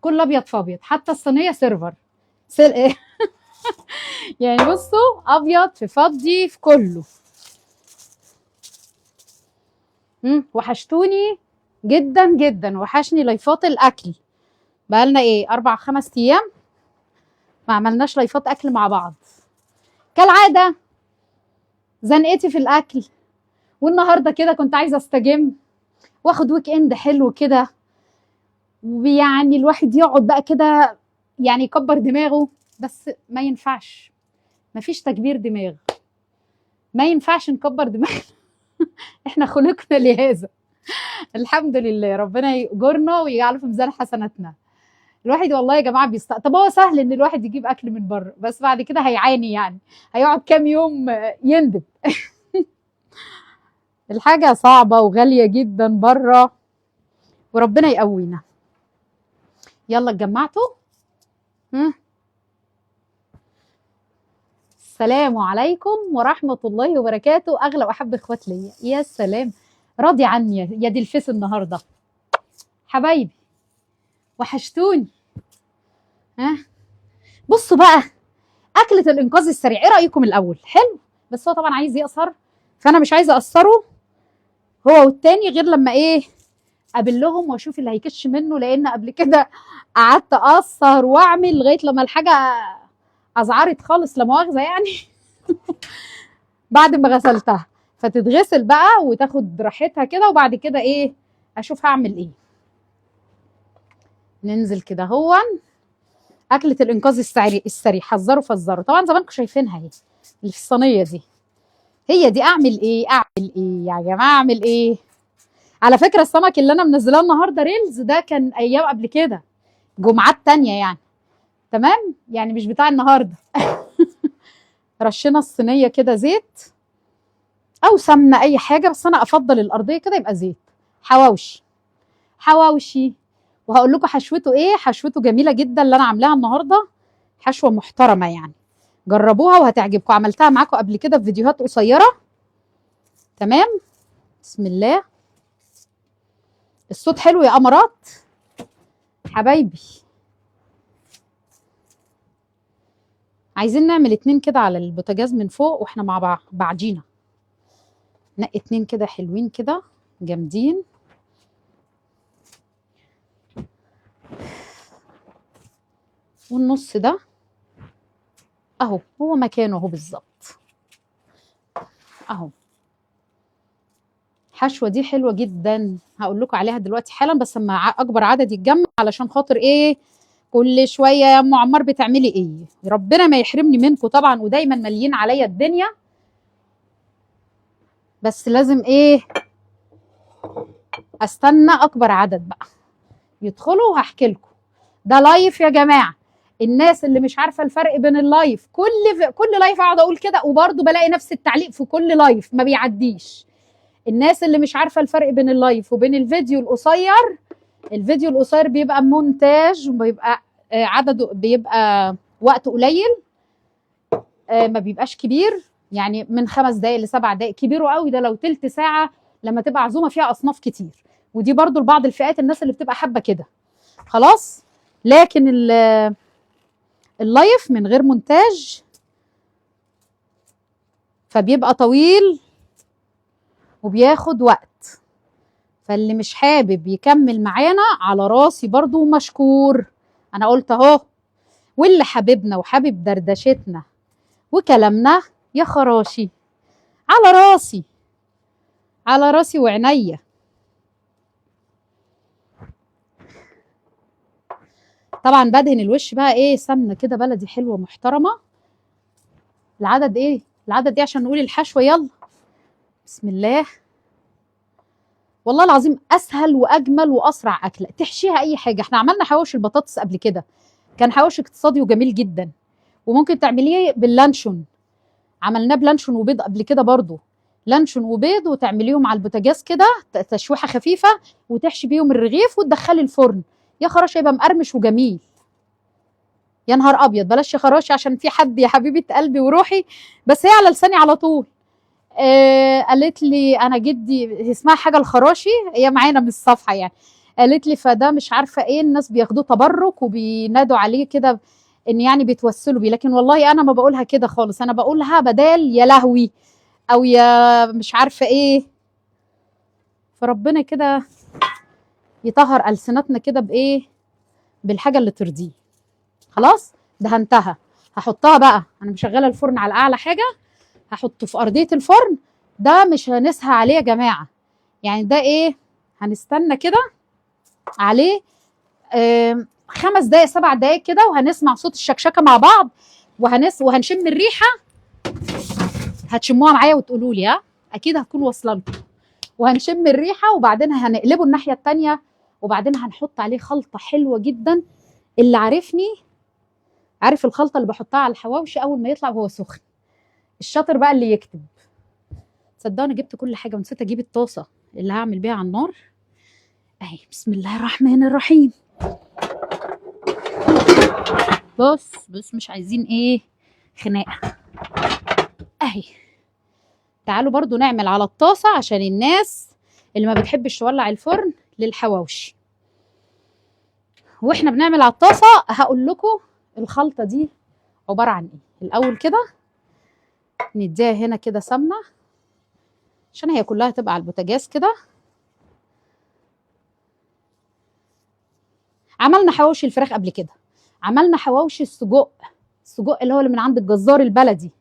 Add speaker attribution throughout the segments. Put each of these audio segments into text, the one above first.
Speaker 1: كل ابيض في ابيض، حتى الصينيه سيرفر سل... يعني بصوا ابيض في فضي في كله. وحشتوني جدا جدا، وحشني لايفات الاكل. بقالنا ايه 4 5 ايام ما عملناش لايفات اكل مع بعض كالعاده. زنقتي في الاكل، والنهارده كده كنت عايزه استجم واخد ويك اند حلو كده، ويعني الواحد يقعد بقى كده يعني يكبر دماغه. بس ما ينفعش، ما فيش تكبير دماغ، ما ينفعش نكبر دماغنا. احنا خلقنا لهذا. الحمد لله، ربنا يأجرنا ويجعله في ميزان حسناتنا. الواحد والله يا جماعه طب هو سهل ان الواحد يجيب اكل من بره، بس بعد كده هيعاني يعني، هيقعد كام يوم يندب. الحاجه صعبه وغاليه جدا بره، وربنا يقوينا. يلا اتجمعتوا. السلام عليكم ورحمه الله وبركاته، اغلى واحب اخوات ليا. يا سلام، راضي عني يا دي الفيس النهارده. حبايبي وحشتوني. بصوا بقى، اكله الانقاذ السريع، ايه رايكم الاول؟ حلو، بس هو طبعا عايز يقصر، فانا مش عايزه اقصره هو والتاني غير لما ايه اقابلهم واشوف اللي هيكش منه، لان قبل كده قعدت اقصر واعمل لغايه لما الحاجه ازعرت خالص، لا مؤاخذه يعني. بعد ما غسلتها فتتغسل بقى وتاخد راحتها كده، وبعد كده ايه اشوف هعمل ايه. ننزل كده هو اكله الانقاذ السريع، حذروا فزروا. طبعا زمانكم شايفينها اهي اللي في الصينيه دي، هي دي. اعمل ايه يا جماعه، اعمل ايه؟ على فكره السمك اللي انا منزلاه النهارده ريلز ده كان ايام قبل كده، جمعات تانية يعني، تمام، يعني مش بتاع النهارده. رشينا الصينيه كده زيت او سمنه اي حاجه، بس انا افضل الارضيه كده يبقى زيت. حواوشي. وهقول لكم حشوته ايه، حشوته جميله جدا اللي انا عاملاها النهارده، حشوه محترمه يعني، جربوها وهتعجبكم. عملتها معاكم قبل كده في فيديوهات قصيره. تمام، بسم الله. الصوت حلو يا امارات حبايبي. عايزين نعمل 2 كده على البوتاجاز من فوق واحنا مع بعجينه. نقي 2 كده حلوين كده جامدين. والنص ده اهو هو مكانه اهو بالظبط اهو. الحشوه دي حلوه جدا، هقول لكم عليها دلوقتي حالا، بس اما اكبر عدد يتجمع، علشان خاطر ايه كل شويه يا ام عمار بتعملي ايه؟ ربنا ما يحرمني منكم طبعا، ودايما ماليين عليا الدنيا، بس لازم ايه استنى اكبر عدد بقى يدخلوا وهحكي لكم. ده لايف يا جماعه. الناس اللي مش عارفه الفرق بين اللايف، كل لايف اقعد اقول كده، وبرضه بلاقي نفس التعليق في كل لايف ما بيعديش. الناس اللي مش عارفه الفرق بين اللايف وبين الفيديو القصير، الفيديو القصير بيبقى مونتاج وبيبقى عدده بيبقى وقت قليل، ما بيبقاش كبير، يعني من 5 دقائق ل7 دقائق، كبيره قوي ده لو تلت ساعه لما تبقى عزومه فيها اصناف كتير. ودي برضو لبعض الفئات، الناس اللي بتبقى حابه كده خلاص. لكن اللايف من غير مونتاج فبيبقى طويل وبياخد وقت، فاللي مش حابب يكمل معانا على راسي برضو مشكور. انا قلت اهو، واللي حاببنا وحابب دردشتنا وكلامنا يا خراشي على راسي، على راسي وعينيا. طبعا بدهن الوش بقى ايه سمنه كده بلدي حلوه محترمه. العدد ايه؟ العدد دي عشان نقول الحشوه. يلا بسم الله. والله العظيم اسهل واجمل واسرع اكله تحشيها اي حاجه. احنا عملنا حواوشي البطاطس قبل كده، كان حواوشي اقتصادي وجميل جدا. وممكن تعمليه باللانشون، عملناه بلانشون وبيض قبل كده برضو، لانشون وبيض وتعمليهم على البوتاجاز كده تشويحه خفيفه، وتحشي بيهم الرغيف وتدخلي الفرن. يا خراش يبقى مقرمش وجميل. يا نهار ابيض، بلاش يا خراش عشان في حد يا حبيبه قلبي وروحي بس هي على لساني على طول. قالت لي انا جدي اسمها حاجه الخراشي، هي معانا من الصفحه يعني، قالت لي فده مش عارفه ايه، الناس بياخدوه تبرك وبينادوا عليه كده ان يعني بيتوسلوا بيه، لكن والله انا ما بقولها كده خالص، انا بقولها بدال يا لهوي او يا مش عارفه ايه. فربنا كده يطهر السنتنا كده بايه، بالحاجه اللي ترضيه. خلاص دهنتها، هحطها بقى، انا مشغله الفرن على اعلى حاجه، هحطه في ارضيه الفرن. ده مش هنسهى عليه يا جماعه، يعني ده ايه، هنستنى كده عليه 5 دقايق 7 دقايق كده، وهنسمع صوت الشكشكه مع بعض، وهنشم الريحه. هتشموها معايا وتقولوا لي ها، اكيد هتكون واصله لكم. وهنشم الريحه وبعدين هنقلبه الناحيه الثانيه، وبعدين هنحط عليه خلطه حلوه جدا. اللي عارفني عارف الخلطه اللي بحطها على الحواوشي اول ما يطلع وهو سخن. الشاطر بقى اللي يكتب. تصدقوني جبت كل حاجه ونسيت اجيب الطاسه اللي هعمل بيها على النار اهي. بسم الله الرحمن الرحيم. بص مش عايزين ايه خناقه اهي. تعالوا برضو نعمل على الطاسه عشان الناس اللي ما بتحبش تولع الفرن للحواوشي. واحنا بنعمل على الطاسه هقول لكم الخلطه دي عباره عن ايه. الاول كده نديها هنا كده سمنه عشان هي كلها تبقى على البوتاجاز كده. عملنا حواوشي الفراخ قبل كده، عملنا حواوشي السجق اللي هو اللي من عند الجزار البلدي،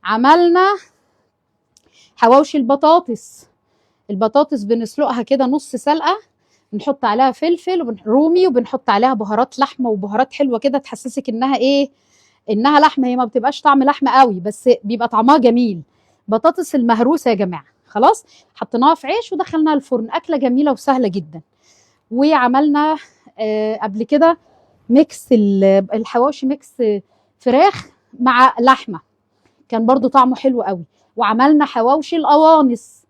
Speaker 1: عملنا حواوشي البطاطس بنسلقها كده نص سلقه، بنحط عليها فلفل رومي وبنحط عليها بهارات لحمه وبهارات حلوه كده تحسسك انها ايه، انها لحمه. هي ما بتبقاش طعم لحمه قوي بس بيبقى طعمها جميل. بطاطس المهروسه يا جماعه. خلاص حطيناها في عيش ودخلناها الفرن، اكله جميله وسهله جدا. وعملنا قبل كده ميكس الحواوشي، ميكس فراخ مع لحمه، كان برضو طعمه حلو قوي. وعملنا حواوشي القوانص.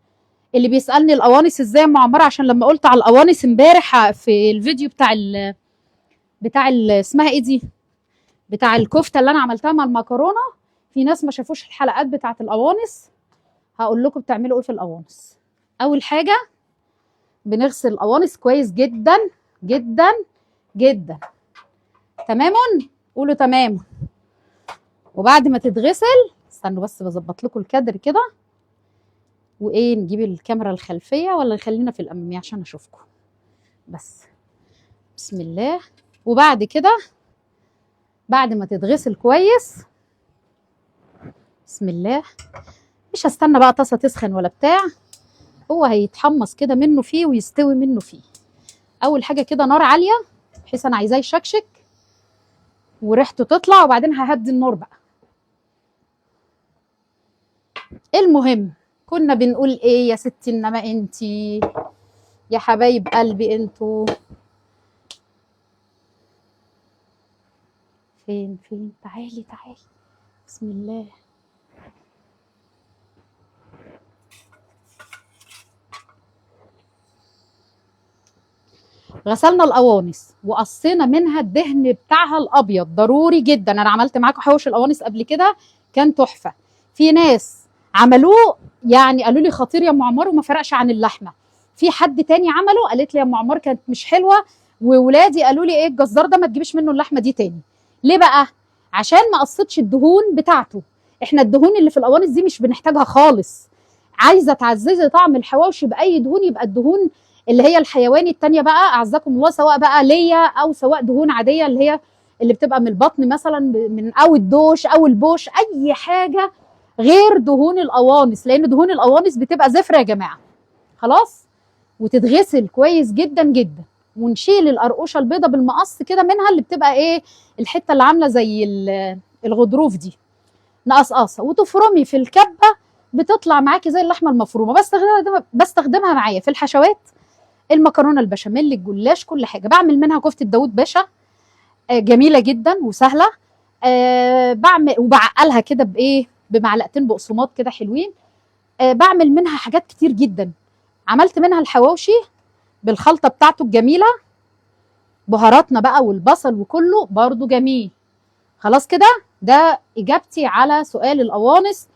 Speaker 1: اللي بيسالني القوانص ازاي يا ام عماره، عشان لما قلت على القوانص امبارح في الفيديو بتاع اسمها ايه دي، بتاع الكفته اللي انا عملتها مع المكرونه، في ناس ما شافوش الحلقات بتاعه القوانص. هقول لكم بتعملوا ايه في القوانص. اول حاجه بنغسل القوانص كويس جدا جدا جدا. تمام، قولوا تمام. وبعد ما تتغسل، استنوا بس بظبط لكم الكادر كده، وايه نجيب الكاميرا الخلفيه ولا نخلينا في الاماميه عشان اشوفكم بس. بسم الله. وبعد كده بعد ما تتغسل كويس، بسم الله، مش هستنى بقى طاسه تسخن ولا بتاع، هو هيتحمص كده منه فيه ويستوي منه فيه. اول حاجه كده نار عاليه بحيث انا عايزاه يشكشك وريحته تطلع، وبعدين ههدي النار بقى. المهم كنا بنقول ايه يا ستي، انما انتي يا حبايب قلبي انتوا فين تعالي بسم الله. غسلنا القوانص وقصينا منها الدهن بتاعها الابيض، ضروري جدا. انا عملت معاكم حواوشي القوانص قبل كده كان تحفه. في ناس عملوه يعني قالوا لي خطير يا ام عمار وما فرقش عن اللحمه. في حد تاني عمله قالت لي يا ام عمار كانت مش حلوه، وولادي قالوا لي ايه الجزار ده ما تجيبيش منه اللحمه دي تاني. ليه بقى؟ عشان ما قصتش الدهون بتاعته. احنا الدهون اللي في القوانص دي مش بنحتاجها خالص. عايزه تعززي طعم الحواوشي باي دهون، يبقى الدهون اللي هي الحيواني التانية بقى اعزكم الله، سواء بقى ليا او سواء دهون عاديه اللي هي اللي بتبقى من البطن مثلا، من او الدوش او البوش، اي حاجه غير دهون القوانص، لان دهون القوانص بتبقى زفره يا جماعه. خلاص. وتتغسل كويس جدا جدا، ونشيل القرقوشه البيضه بالمقص كده منها، اللي بتبقى ايه الحته اللي عامله زي الغضروف دي، نقصقصها وتفرمي في الكبه، بتطلع معاكي زي اللحمه المفرومه. بستخدمها معايا في الحشوات، المكرونه البشاميل، الجلاش، كل حاجه. بعمل منها كفته داوود باشا، جميله جدا وسهله. بعمل وبعقلها كده بايه، بمعلقتين بقسماط كده حلوين. بعمل منها حاجات كتير جدا. عملت منها الحواوشي بالخلطه بتاعته الجميله، بهاراتنا بقى والبصل وكله برضو جميل. خلاص كده. ده اجابتي على سؤال القوانص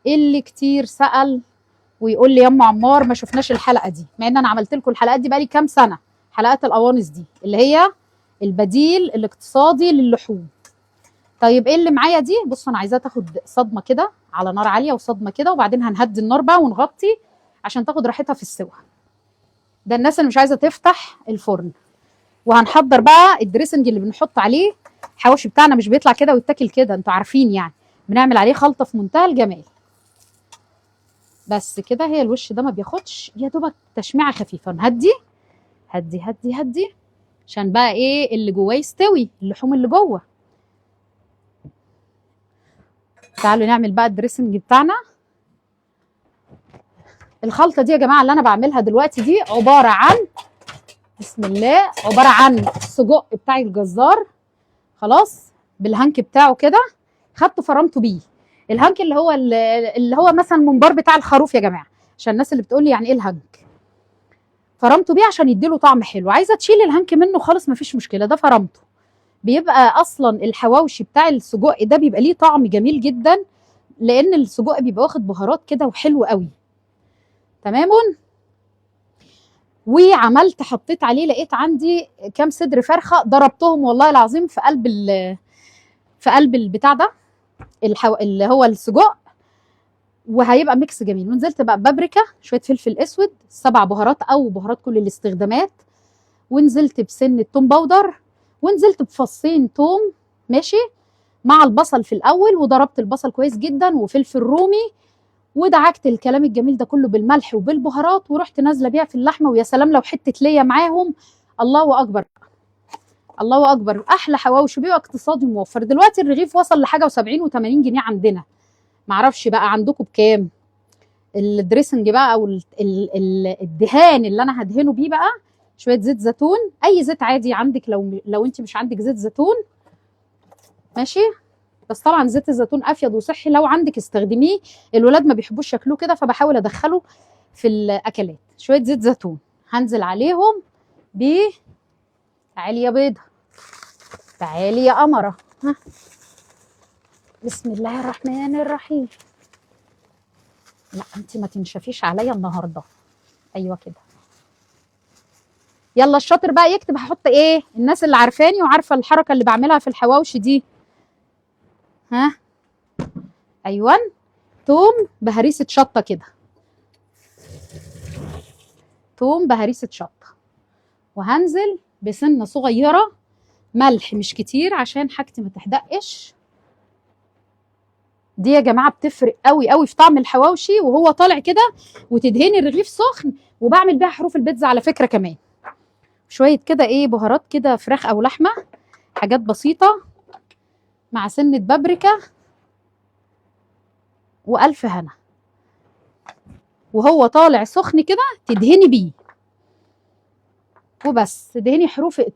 Speaker 1: اللي كتير سأل ويقول لي يا ام عمار ما شفناش الحلقه دي، مع ان انا عملت لكم الحلقات دي بقالي كام سنه حلقات القوانص دي اللي هي البديل الاقتصادي للحوم. طيب ايه اللي معايا دي؟ بصوا انا عايزاها تاخد صدمه كده على نار عاليه وصدمه كده، وبعدين هنهدي النار بقى ونغطي عشان تاخد راحتها في السوا. ده الناس اللي مش عايزه تفتح الفرن. وهنحضر بقى الدريسنج اللي بنحط عليه. الحواوشي بتاعنا مش بيطلع كده ويتاكل كده، انتوا عارفين يعني، بنعمل عليه خلطه في منتهى الجمال. بس كده، هي الوش ده ما بياخدش يا دوبك تشميعه خفيفه. نهدي هدي هدي هدي عشان بقى ايه اللي جواه يستوي، اللحوم اللي جوه. تعالوا نعمل بقى الدريسنج بتاعنا. الخلطه دي يا جماعه اللي انا بعملها دلوقتي دي عباره عن، بسم الله، عباره عن السجق بتاع الجزار، خلاص، بالهنك بتاعه كده، خدته فرمته بيه. الهنك اللي هو مثلا الممبار بتاع الخروف يا جماعه، عشان الناس اللي بتقول لي يعني ايه الهنك. فرمته بيه عشان يديله طعم حلو. عايزه تشيل الهنك منه خالص مفيش مشكله، ده فرمته. بيبقى اصلا الحواوشي بتاع السجق ده بيبقى ليه طعم جميل جدا، لان السجق بيبقى واخد بهارات كده وحلو قوي. تمام. وعملت حطيت عليه، لقيت عندي كام صدر فرخه ضربتهم والله العظيم في قلب البتاع ده، اللي هو السجق، وهيبقى ميكس جميل. ونزلت بقى بابريكا، شويه فلفل اسود، 7 بهارات او بهارات كل الاستخدامات، ونزلت بسن توم باودر، ونزلت بفصين توم، ماشي، مع البصل في الاول، وضربت البصل كويس جدا، وفلفل رومي، ودعكت الكلام الجميل ده كله بالملح وبالبهارات، ورحت نازله بيها في اللحمه. ويا سلام لو حته ليا معاهم، الله اكبر الله اكبر، احلى حواوشي. بيبقى اقتصادي موفر. دلوقتي الرغيف وصل لحاجه و70 و80 جنيه عندنا، معرفش بقى عندكم بكام. الدريسنج بقى او الدهان اللي انا هدهنه بيه بقى، شويه زيت زيتون، اي زيت عادي عندك، لو انت مش عندك زيت زيتون ماشي، بس طبعا زيت الزيتون افيد وصحي، لو عندك استخدميه. الولاد ما بيحبوش شكله كده، فبحاول ادخله في الاكلات. شويه زيت زيتون هنزل عليهم ب، تعالي يا بيضه، تعالي يا قمره، ها، بسم الله الرحمن الرحيم. لا انت ما تنشفيش عليا النهارده، ايوه كده. يلا الشاطر بقى يكتب هحط ايه، الناس اللي عارفاني وعارفه الحركه اللي بعملها في الحواوشي دي. ها، ايوه، توم بهريسه شطه كده، توم بهريسه شطه، وهنزل بسنه صغيره ملح مش كتير عشان حاجتي ما تحدقش. دي يا جماعه بتفرق قوي قوي في طعم الحواوشي وهو طالع كده. وتدهني الرغيف سخن، وبعمل بيها حروف البيتزا على فكره كمان. شويه كده ايه بهارات كده، فراخ او لحمه، حاجات بسيطه، مع سنه بابريكا، والف هنا. وهو طالع سخن كده تدهني بيه وبس،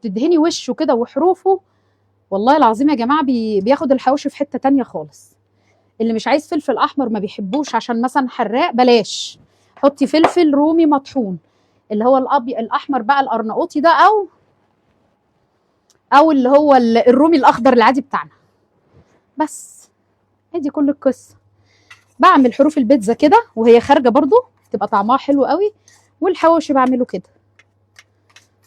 Speaker 1: تدهني وشه كده وحروفه. والله العظيم يا جماعه بياخد الحواوشي في حته تانية خالص. اللي مش عايز فلفل احمر ما بيحبوش عشان مثلا حراق، بلاش، حطي فلفل رومي مطحون، اللي هو الاحمر بقى الارناؤوطي ده، او اللي هو الرومي الاخضر العادي بتاعنا. بس ادي كل القصه. بعمل حروف البيتزا كده وهي خارجه برضو تبقى طعمها حلو قوي. والحواوشي بعمله كده.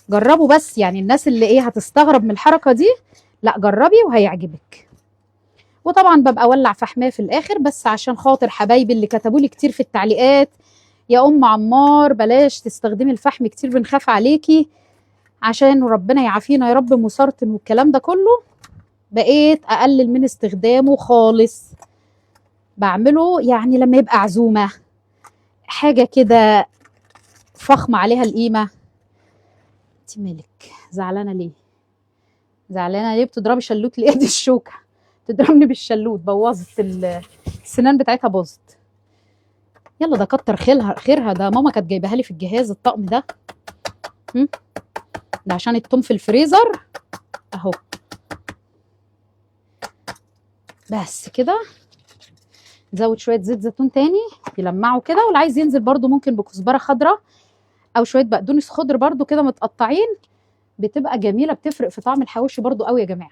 Speaker 1: جربوا بس، يعني الناس اللي ايه هتستغرب من الحركه دي، لا جربي وهيعجبك. وطبعا ببقى اولع فحماه في الاخر، بس عشان خاطر حبايبي اللي كتبوا لي كتير في التعليقات، يا ام عمار بلاش تستخدمي الفحم كتير بنخاف عليكي، عشان ربنا يعافينا يا رب مسرطن والكلام ده كله، بقيت اقلل من استخدامه خالص. بعمله يعني لما يبقى عزومه، حاجه كده فخمه عليها القيمه. انت مالك زعلانه ليه؟ زعلانه ليه؟ بتضربي شلوت ليه؟ دي الشوكه تضربني بالشلوت، بوظت السنان بتاعتها باظت. يلا ده كتر خيرها، ده ماما كانت جايباها لي في الجهاز الطقم ده. ده عشان التوم في الفريزر اهو. بس كده، نزود شويه زيت زيتون تاني يلمعوا كده، واللي عايز ينزل برده ممكن بكزبره خضراء او شويه بقدونس خضر برده كده متقطعين، بتبقى جميله، بتفرق في طعم الحواوشي برده قوي يا جماعه.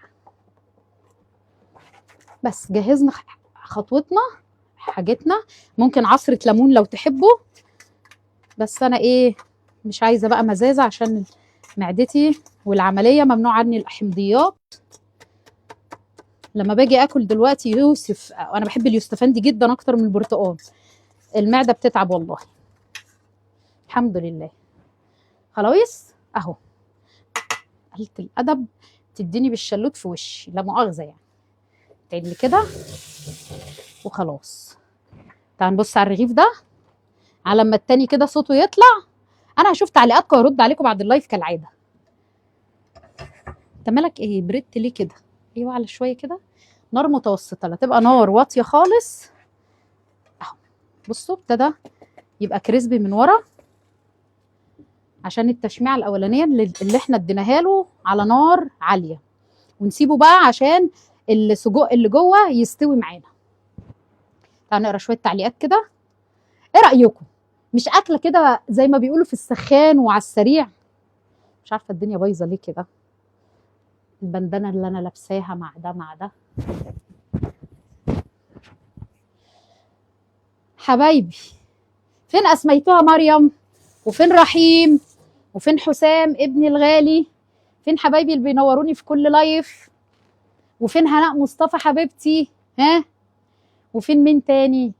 Speaker 1: بس جهزنا خطوتنا، حاجتنا. ممكن عصره ليمون لو تحبوا، بس انا ايه مش عايزه بقى مزازه عشان معدتي والعمليه ممنوع عني الاحمضيات. لما باجي اكل دلوقتي يوسف، انا بحب اليوستفندي جدا اكتر من البرتقال، المعده بتتعب والله. الحمد لله. خلاص اهو قلة الادب تديني بالشلوت في وشي، لا مؤاخذه يعني. تعملي كده وخلاص. تعال نبص على الرغيف ده على ما التاني كده صوته يطلع. انا هشوف تعليقاتكم وارد عليكم بعد اللايف كالعاده. انت مالك ايه بريت ليه كده؟ ايوه على شويه كده، نار متوسطه، لا تبقى نار واطيه خالص. اهو بصوا ابتدى يبقى كريسبي من ورا عشان التشميعه الاولانيه اللي احنا اديناها له على نار عاليه، ونسيبه بقى عشان السجق اللي جوه يستوي معانا. تعالوا نقرا شويه تعليقات كده. ايه رايكم؟ مش اكله كده زي ما بيقولوا في السخان وعلى السريع؟ مش عارفه الدنيا بايظه ليه كده، البندانه اللي انا لابساها مع ده مع ده. حبايبي فين اسميتوها مريم، وفين رحيم، وفين حسام ابني الغالي، فين حبايبي اللي بينوروني في كل لايف، وفين هناء مصطفى حبيبتي، ها، وفين مين تاني،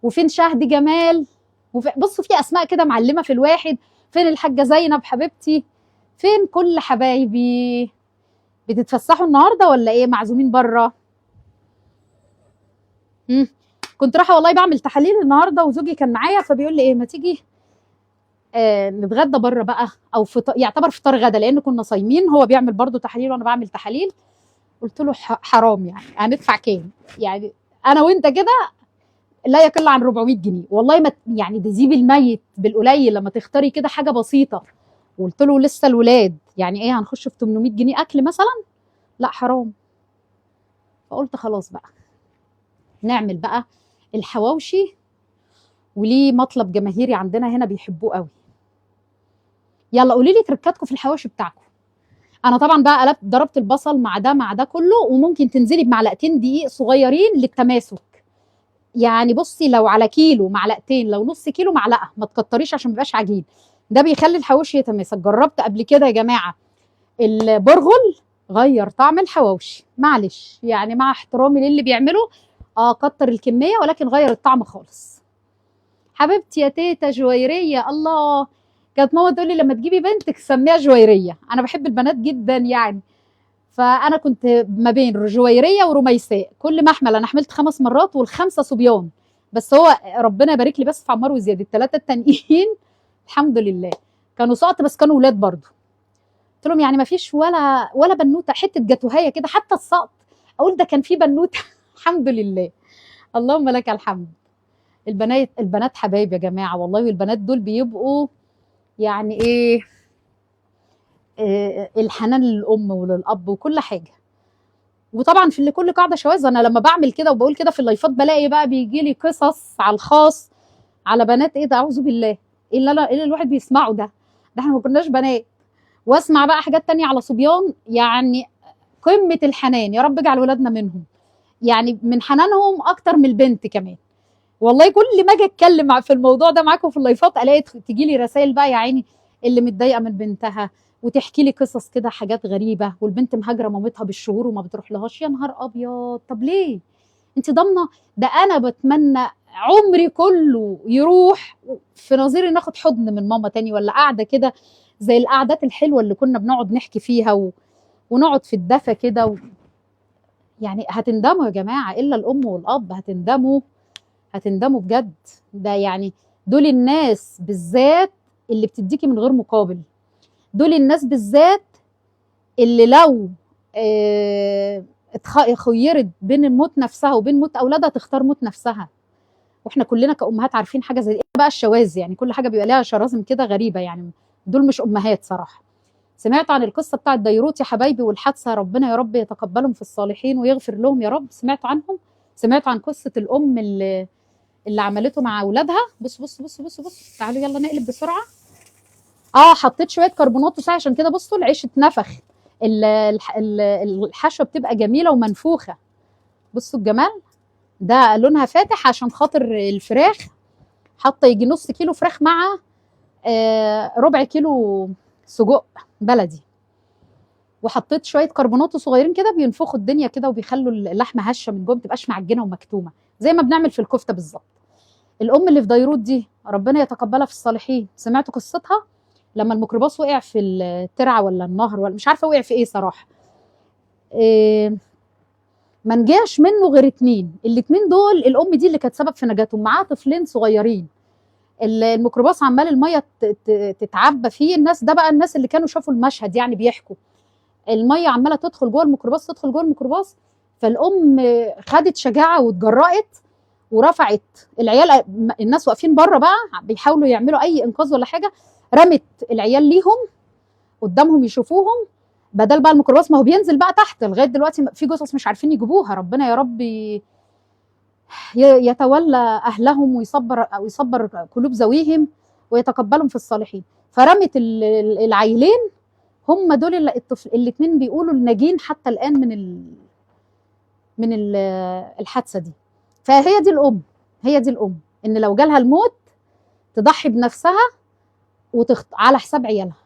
Speaker 1: وفين شهد جمال، بصوا في اسماء كده معلمه في الواحد. فين الحاجه زينب حبيبتي، فين كل حبايبي؟ بتتفسحوا النهارده ولا ايه؟ معزومين بره؟ كنت رايحه والله بعمل تحاليل النهارده وزوجي كان معايا، فبيقول لي ايه ما تيجي نتغدى بره بقى، او يعتبر فطار غدا لان كنا صايمين. هو بيعمل برضو تحاليل وانا بعمل تحاليل. قلت له حرام يعني، هندفع كام يعني انا وانت كده؟ لا يقل عن 400 جنيه والله. ما يعني تجيب الميت بالقليل لما تختاري كده حاجه بسيطه. وقلت له لسه الولاد يعني ايه هنخش في 800 جنيه اكل مثلا؟ لا حرام. فقلت خلاص بقى نعمل بقى الحواوشي، وليه مطلب جماهيري عندنا هنا بيحبوه قوي. يلا قولي لي تركاتكم في الحواوشي بتاعكم. انا طبعا بقى قلبت ضربت البصل مع ده مع ده كله، وممكن تنزلي بمعلقتين دقيق صغيرين للتماسك. يعني بصي لو على كيلو معلقتين، لو نص كيلو معلقه، ما تكتريش عشان ما يبقاش عجين. ده بيخلي الحواوشي يتماسك. جربت قبل كده يا جماعه البرغل، غير طعم الحواوشي. معلش يعني مع احترامي للي بيعمله، كتر الكميه ولكن غير الطعم خالص. حبيبتي يا تيتا جويريه، الله، كانت ماما تقول لي لما تجيبي بنتك سميها جويريه. انا بحب البنات جدا يعني، فانا كنت ما بين جويريه ورميساء. كل ما احمل، انا حملت 5 مرات والخمسه صبيان، بس هو ربنا يبارك لي بس في عمار وزياد، الثلاثه التانيين الحمد لله كانوا سقط، بس كانوا ولاد برضو. قلت لهم يعني ما فيش ولا بنوته حته جاتوهيه كده حتى السقط اقول ده كان في بنوته الحمد لله. اللهم لك الحمد. البنات حبايب يا جماعه والله، والبنات دول بيبقوا يعني ايه، الحنان للام وللاب وكل حاجه. وطبعا في كل قاعده شواذ. انا لما بعمل كده وبقول كده في اللايفات بلاقي بقى بيجي لي قصص على الخاص على بنات. ايه ده؟ اعوذ بالله، ايه اللي الواحد بيسمعه ده؟ ده احنا ما كناش بنات. واسمع بقى حاجات تانية على صبيان يعني قمه الحنان. يا رب اجعل ولادنا منهم، يعني من حنانهم اكتر من البنت كمان. والله كل ما اجي اتكلم في الموضوع ده معاكم في اللايفات الاقي تجي لي رسائل بقى يا عيني اللي متضايقه من بنتها، وتحكي لي قصص كده حاجات غريبه، والبنت مهاجره مامتها بالشهور وما بتروح لهاش. يا نهار ابيض، طب ليه؟ انت ضامنه؟ ده انا بتمنى عمري كله يروح في نظيري ناخد حضن من ماما تاني، ولا قاعده كده زي القعدات الحلوه اللي كنا بنقعد نحكي فيها ونقعد في الدفا كده يعني هتندموا يا جماعه، الا الام والاب هتندموا، هتندموا بجد. ده يعني دول الناس بالذات اللي بتديكي من غير مقابل. دول الناس بالذات اللي لو خيرت بين الموت نفسها وبين موت اولادها تختار موت نفسها. واحنا كلنا كأمهات عارفين حاجه زي بقى الشواذ، يعني كل حاجه بيبقى لها شرازم كده غريبه يعني. دول مش امهات صراحه. سمعت عن القصه بتاعت ديروت يا حبايبي والحادثه، ربنا يا رب يتقبلهم في الصالحين ويغفر لهم يا رب. سمعت عنهم؟ سمعت عن قصه الام اللي عملته مع اولادها. بص بص بص بص بص، تعالوا يلا نقلب بسرعه. حطيت شويه كربونات وساعه عشان كده بصوا العيش اتنفخ. الحشوه بتبقى جميله ومنفوخه. بصوا الجمال ده، لونها فاتح عشان خاطر الفراخ. حاطه يجي نص كيلو فراخ مع ربع كيلو سجق بلدي، وحطيت شويه كربونات صغيرين كده بينفخوا الدنيا كده وبيخلوا اللحمه هشه من جوه، ما تبقاش معجنه ومكتومه زي ما بنعمل في الكفته بالظبط. الام اللي في ديروت دي ربنا يتقبلها في الصالحين، سمعت قصتها لما الميكروباص وقع في الترعه ولا النهر ولا مش عارفه وقع في ايه صراحه. إيه، ما نجاش منه غير اتنين، الاتنين دول الام دي اللي كانت سبب في نجاتهم، معاها طفلين صغيرين. الميكروباص عمال الميه تتعبى فيه، الناس ده بقى الناس اللي كانوا شافوا المشهد يعني بيحكوا، الميه عماله تدخل جوه الميكروباص تدخل جوه الميكروباص. فالام خدت شجاعه واتجرأت ورفعت العيال، الناس واقفين بره بقى بيحاولوا يعملوا اي انقاذ ولا حاجه، رمت العيال ليهم قدامهم يشوفوهم، بدل بقى الميكروباص ما هو بينزل بقى تحت. لغايه دلوقتي في جثث مش عارفين يجيبوها، ربنا يا رب يتولى اهلهم ويصبر او يصبر قلوب ذويهم ويتقبلهم في الصالحين. فرمت العيلين، هم دول الاثنين بيقولوا الناجين حتى الان من الحادثه دي. فهي دي الام، هي دي الام ان لو جالها الموت تضحي بنفسها على حساب عيالها.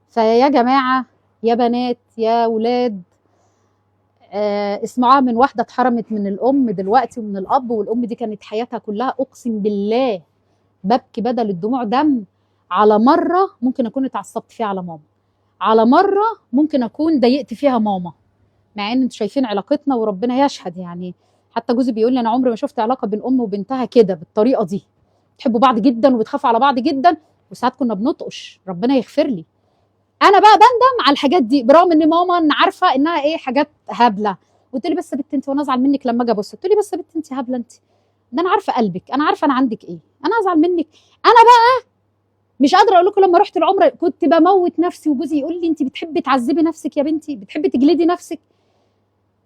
Speaker 1: فيا جماعه يا بنات يا ولاد، اسمعوها من واحده اتحرمت من الام دلوقتي ومن الاب، والام دي كانت حياتها كلها اقسم بالله ببكي بدل الدموع دم. على مره ممكن اكون اتعصبت فيها على ماما، على مره ممكن اكون ضايقت فيها ماما، مع ان انتوا شايفين علاقتنا وربنا يشهد يعني. حتى جوزي بيقول لي انا عمري ما شفت علاقه بين ام وبنتها كده بالطريقه دي، بتحبوا بعض جدا وبتخافوا على بعض جدا، وساعات كنا بنطقش ربنا يغفر لي. انا بقى بندم على الحاجات دي، برغم ان ماما انا عارفه انها ايه حاجات هبله. قلت لي بس يا بنت انت وانا ازعل منك لما اجي ابص، قلت لي بس يا بنت انت هبله انت، ده انا عارفه قلبك، انا عارفه انا عندك ايه، انا ازعل منك. انا بقى مش قادره اقول لكم لما رحت العمره كنت بموت نفسي، وجوزي يقول لي انت بتحبي تعذبي نفسك يا بنتي، بتحبي تجلدي نفسك.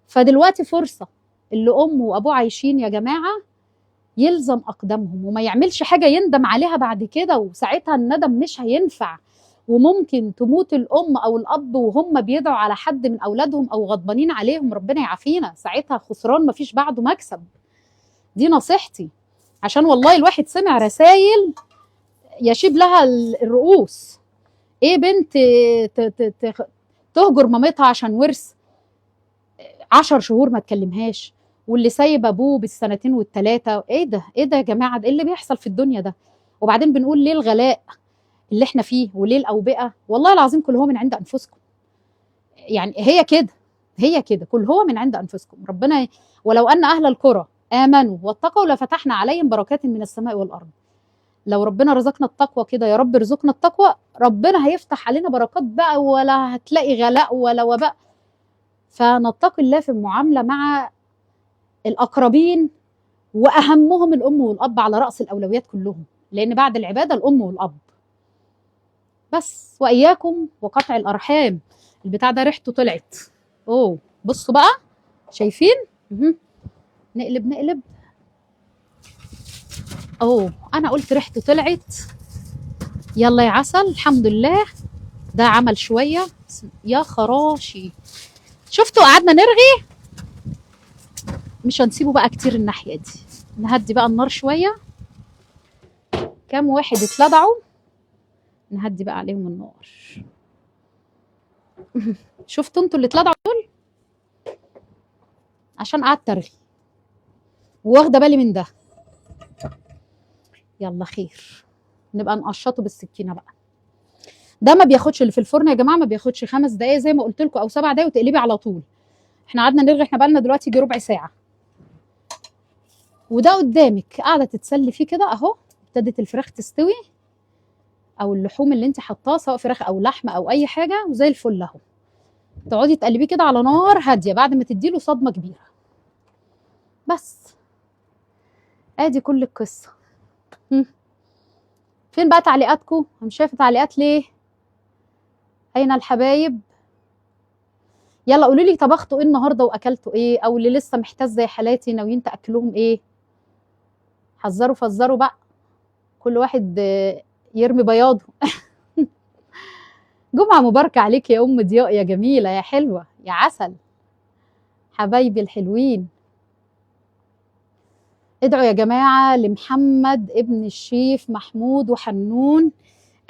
Speaker 1: فدلوقتي فرصه اللي امه وابوه عايشين يا جماعه يلزم اقدامهم وما يعملش حاجه يندم عليها بعد كده، وساعتها الندم مش هينفع. وممكن تموت الام او الاب وهم بيدعوا على حد من اولادهم او غضبانين عليهم، ربنا يعافينا، ساعتها خسران مفيش بعده مكسب. دي نصيحتي، عشان والله الواحد سمع رسائل يشيب لها الرؤوس. ايه بنت تهجر مامتها عشان ورث 10 شهور ما تكلمهاش، واللي سايب ابوه بالسنتين والثلاثه، ايه ده ايه ده يا جماعه، ايه اللي بيحصل في الدنيا ده؟ وبعدين بنقول ليه الغلاء اللي احنا فيه وليه الاوبئه؟ والله العظيم كل هو من عند انفسكم، يعني هي كده، هي كده، كل هو من عند انفسكم. ربنا ولو ان اهل القرى امنوا واتقوا لفتحنا عليهم بركات من السماء والارض. لو ربنا رزقنا التقوى كده، يا رب ارزقنا التقوى، ربنا هيفتح علينا بركات بقى، ولا هتلاقي غلاء ولا وباء. فنتقي الله في المعامله مع الاقربين، واهمهم الام والاب على راس الاولويات كلهم، لان بعد العباده الام والاب. بس واياكم وقطع الارحام. البتاع ده ريحته طلعت، اوه بصوا بقى شايفين؟ نقلب نقلب، اوه انا قلت ريحته طلعت. يلا يا عسل، الحمد لله ده عمل شويه. يا خراشي، شفتوا قعدنا نرغي، مش هنسيبه بقى كتير الناحيه دي، نهدي بقى النار شويه. كام واحد اتلدعوا، نهدي بقى عليهم النار. شفتوا انتوا اللي اتلدعوا دول؟ عشان قعدت ارغي واخده بالي من ده. يلا خير، نبقى نقشطه بالسكينه بقى. ده ما بياخدش، اللي في الفرن يا جماعه ما بياخدش 5 دقايق زي ما قلت لكم او 7 دقايق وتقلبي على طول. احنا قعدنا نرغي، احنا بقى لنا دلوقتي يجي ربع ساعه. وده قدامك قاعده تتسلي فيه كده اهو، ابتدت الفراخ تستوي او اللحوم اللي انت حطاها سواء فراخ او لحمه او اي حاجه، وزي الفل اهو. تقعدي تقلبيه كده على نار هاديه بعد ما تديله صدمه كبيره. بس ادي كل القصه. فين بقى تعليقاتكم؟ مش شايفه تعليقات ليه؟ اين الحبايب؟ يلا قولوا لي طبختوا ايه النهارده واكلتوا ايه، او اللي لسه محتاج زي حالاتي ناويين تاكلوهم ايه. حذروا فزروا بقى، كل واحد يرمي بياضه. جمعه مباركه عليك يا ام ضياء يا جميله يا حلوه يا عسل، حبايبي الحلوين. ادعوا يا جماعه لمحمد ابن الشيف محمود وحنون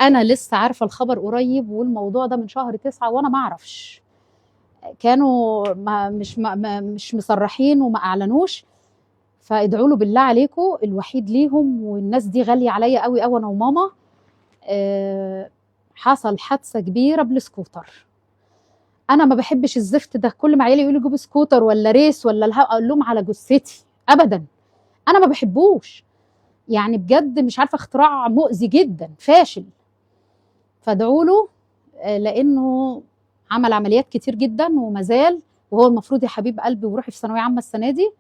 Speaker 1: انا لسه عارفه الخبر قريب، والموضوع ده من شهر 9 وانا ما اعرفش. كانوا مش مصرحين وما اعلنوش. فادعوا له بالله عليكم، الوحيد ليهم، والناس دي غاليه عليا قوي قوي، انا وماما. حصل حادثه كبيره بالسكوتر. انا ما بحبش الزفت ده، كل ما عيالي يقولوا جيبوا سكوتر ولا ريس ولا اقول لهم على جثتي ابدا. انا ما بحبوش، يعني بجد مش عارفه، اختراع مؤذي جدا فاشل. فادعوا له، لانه عمل عمليات كتير جدا وما زال، وهو المفروض يا حبيب قلبي وروحي في ثانويه عامه السنه دي.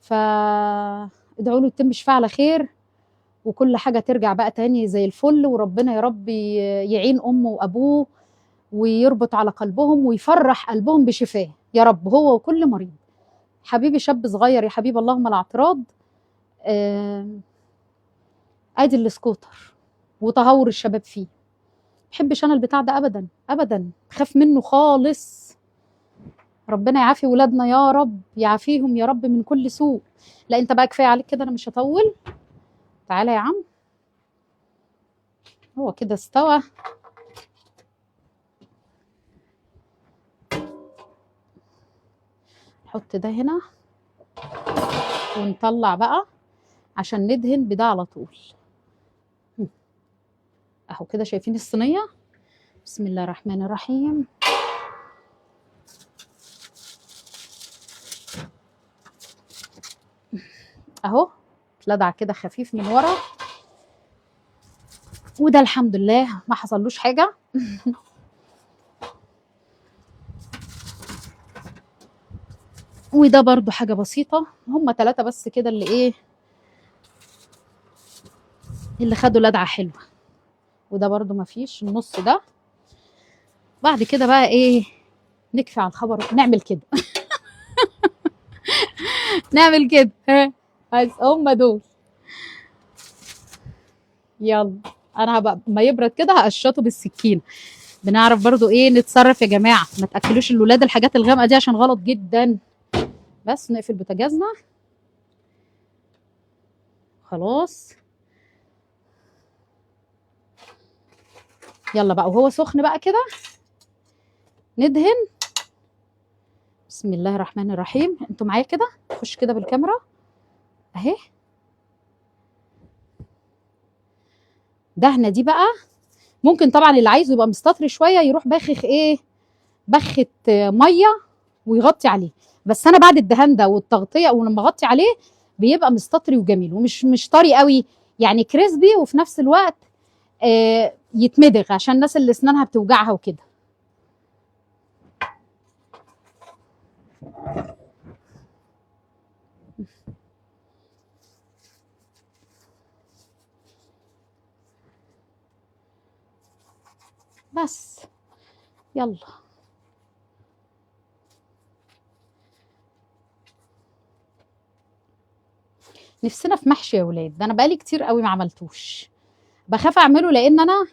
Speaker 1: فادعوا له يتم شفاعه على خير، وكل حاجه ترجع بقى تاني زي الفل، وربنا يا رب يعين امه وابوه، ويربط على قلبهم ويفرح قلبهم بشفاه يا رب، هو وكل مريض. حبيبي شاب صغير يا حبيب، اللهم لا اعتراض. ادي السكوتر وتهور الشباب فيه. بحبش انا البتاع ده ابدا ابدا، بخاف منه خالص. ربنا يعافي ولادنا يا رب، يعافيهم يا رب من كل سوء. لا انت بقى كفايه عليك كده، انا مش هطول. تعالى يا عم، هو كده استوى. نحط ده هنا ونطلع بقى عشان ندهن بده على طول. اهو كده شايفين الصينيه. بسم الله الرحمن الرحيم. اهو اتلدع كده خفيف من ورا، وده الحمد لله ما حصلوش حاجه. وده برضو حاجه بسيطه، هم 3 بس كده اللي ايه، اللي خدوا لدعه حلوه. وده برضو ما فيش النص ده. بعد كده بقى ايه، نكفي على الخبر، نعمل كده. نعمل كده، ها بس هم دول. يلا انا هبقى ما يبرد كده هقشطه بالسكينه. بنعرف برضو ايه نتصرف يا جماعه، ما تاكلوش الولاد الحاجات الغامقه دي عشان غلط جدا. بس نقفل بوتاجازنا خلاص. يلا بقى وهو سخن بقى كده ندهن. بسم الله الرحمن الرحيم. انتوا معايا كده، خش كده بالكاميرا اهي. دهنه دي بقى ممكن طبعا اللي عايزه يبقى مستطري شويه يروح باخخ ايه، بخه ميه ويغطي عليه. بس انا بعد الدهان ده والتغطيه، ولما اغطي عليه بيبقى مستطري وجميل، ومش مش طري قوي، يعني كريسبي، وفي نفس الوقت يتمضغ عشان الناس اللي اسنانها بتوجعها وكده. بس يلا نفسنا في محشي يا ولاد، ده انا بقالي كتير قوي ما عملتوش. بخاف اعمله لان انا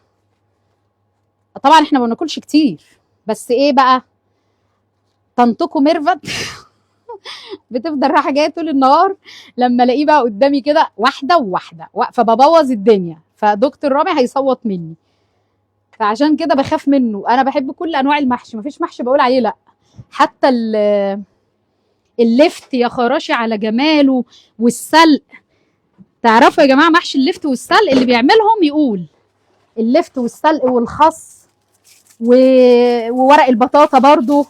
Speaker 1: طبعا احنا ما بناكلش كتير، بس ايه بقى، طنطكو ميرفت بتفضل رايحه جايه طول النهار. لما الاقيه بقى قدامي كده واحده وواحده فببوظ الدنيا، فدكتور رامي هيصوت مني. فعشان كده بخاف منه. انا بحب كل انواع المحشي، مفيش محشي بقول عليه لا. حتى اللفت يا خراشي على جماله، والسلق. تعرفوا يا جماعه محشي اللفت والسلق اللي بيعملهم يقول اللفت والسلق والخس وورق البطاطا برضو.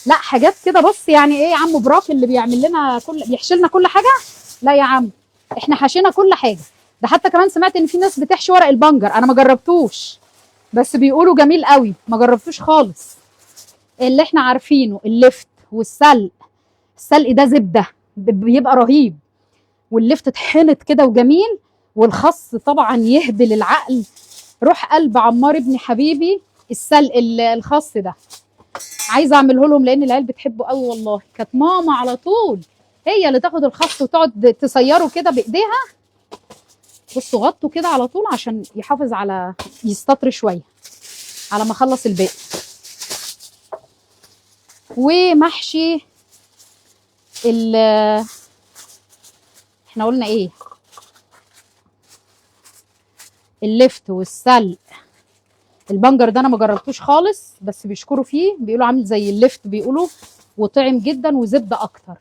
Speaker 1: لا حاجات كده، بص يعني ايه يا عم براك اللي بيعمل لنا بيحشي لنا كل حاجه. لا يا عم احنا حشينا كل حاجه. ده حتى كمان سمعت ان في ناس بتحشي ورق البنجر، انا ما جربتوش بس بيقولوا جميل قوي، ما جربتوش خالص. اللي احنا عارفينه اللفت والسلق. السلق ده زبده بيبقى رهيب، واللفت اتحنت كده وجميل، والخس طبعا يهبل العقل. روح قلب عمار ابن حبيبي السلق الخس ده، عايزه اعمله لهم لان العيال بتحبه قوي. والله كانت ماما على طول هي اللي تاخد الخس وتقعد تصيره كده بايديها. بصوا غطوا كده على طول عشان يحافظ على يستطر شويه على ما اخلص الباقي. ومحشي احنا قلنا ايه، اللفت والسلق. البنجر ده انا ما جربتوش خالص، بس بيشكروا فيه، بيقولوا عامل زي اللفت بيقولوا، وطعم جدا وزبده اكتر.